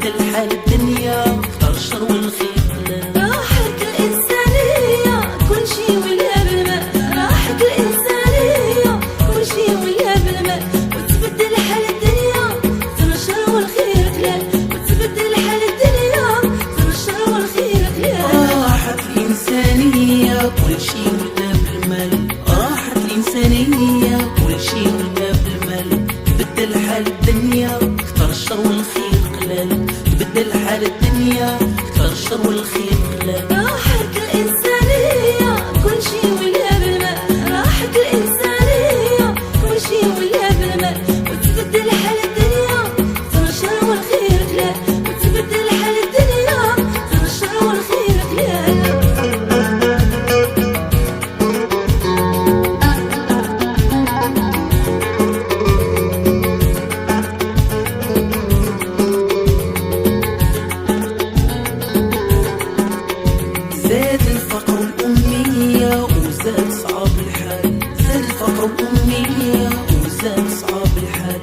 تبدل حال الدنيا اختار الشر والخير قلال. راحت الإنسانية كل شي ولا بالماء، راحت الإنسانية كل شي ولا بالماء، وتبدل حال الدنيا اختار الشر والخير قلال، وتبدل حال الدنيا اختار الشر والخير قلال. راحت الإنسانية كل شي ولا بالمال، راحت الإنسانية كل شي ولا بالمال، تبدل حال الدنيا اختار الشر والخير قلال، تبدل حال الدنيا اختار الشر والخير قلال. راحت الإنسانية كل شي ولا بالماء، راحت الإنسانية كل شي ولا بالماء، وتبدل حال الدنيا اختار الشر والخير قلال، وتبدل حال الدنيا اختار الشر والخير قلال. زاد الفقر والأمية وزاد صعاب الحال، زاد الفقر والأمية وزاد صعاب الحال،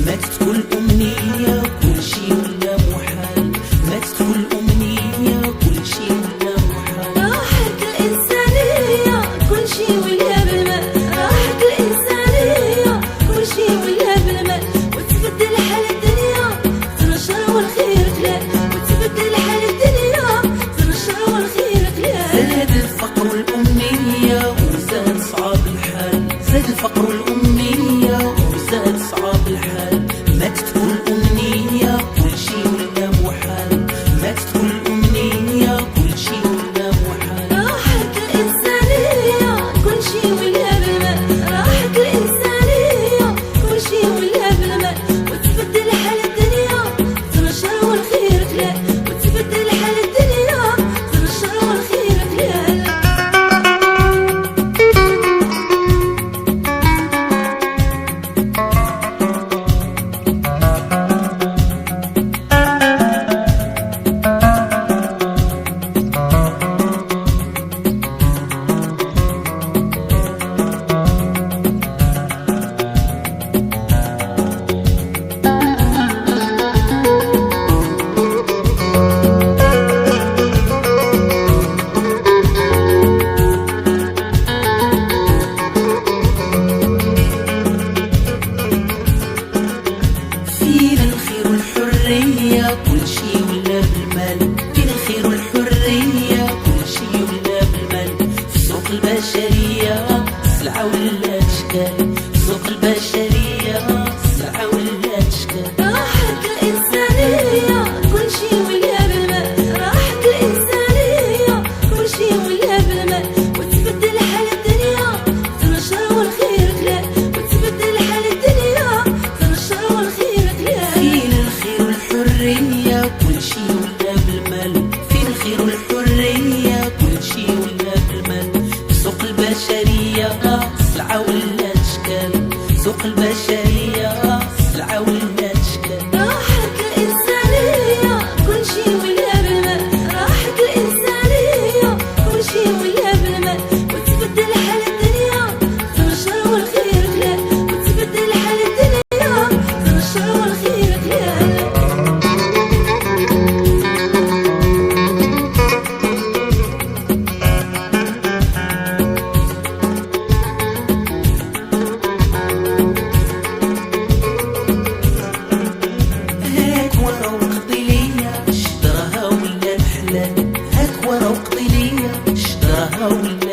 ماتت كل أمنية كل شي ولا محال، ماتت كل أمنية كل شي ولا محال. راحت الإنسانية كل شي ولا بالماء، راحت الإنسانية كل شي ولا بالماء، وتبدل حال الدنيا اختار الشر والخير قلال، وتبدل حال الدنيا اختار الشر والخير قلال. زاد الفقر والأمنية وزاد صعاب الحال، زاد الفقر والأمنية وزاد صعاب الحال، ماتت كل أمنية كل شي ولا محال، ماتت كل أمنية كل شي ولا محال. راحت الإنسانية كل شي ولا بالماء، راحت الإنسانية كل شي ولا بالماء، وتبدل حال الدنيا اختار الشر والخير قلال، وتبدل حال الدنيا اختار الشر والخير قلال. فينا الخير والحرية كل شي ولا بالمال، فينا الخير والحرية كل شي ولا بالمال، في سوق البشرية سلعة ولا أشكال، في سوق البشرية سلعة ولا أشكال. راحت الإنسانية كل شي ولا بالماء، راحت الإنسانية كل شي ولا بالماء، وتبدل حال الدنيا اختار الشر والخير قلال، وتبدل حال الدنيا اختار الشر والخير قلال. فينا الخير والحرية كل شي ولا بالمال، فينا الخير والحرية كل شي ولا بالمال، في سوق البشرية سلعة ولا أشكال، سوق البشرية سلعة ولا أشكال. راحت الإنسانية كل شي ولا بالماء، راحت الإنسانية كل شي ولا بالماء، وتبدل حال الدنيا اختار الشر والخير قلال، وتبدل حال الدنيا اختار الشر والخير قلال. هاك ورا وقضي ليا شدراها ولا الحلال، هاك ورا وقضي ليا شدراها ولا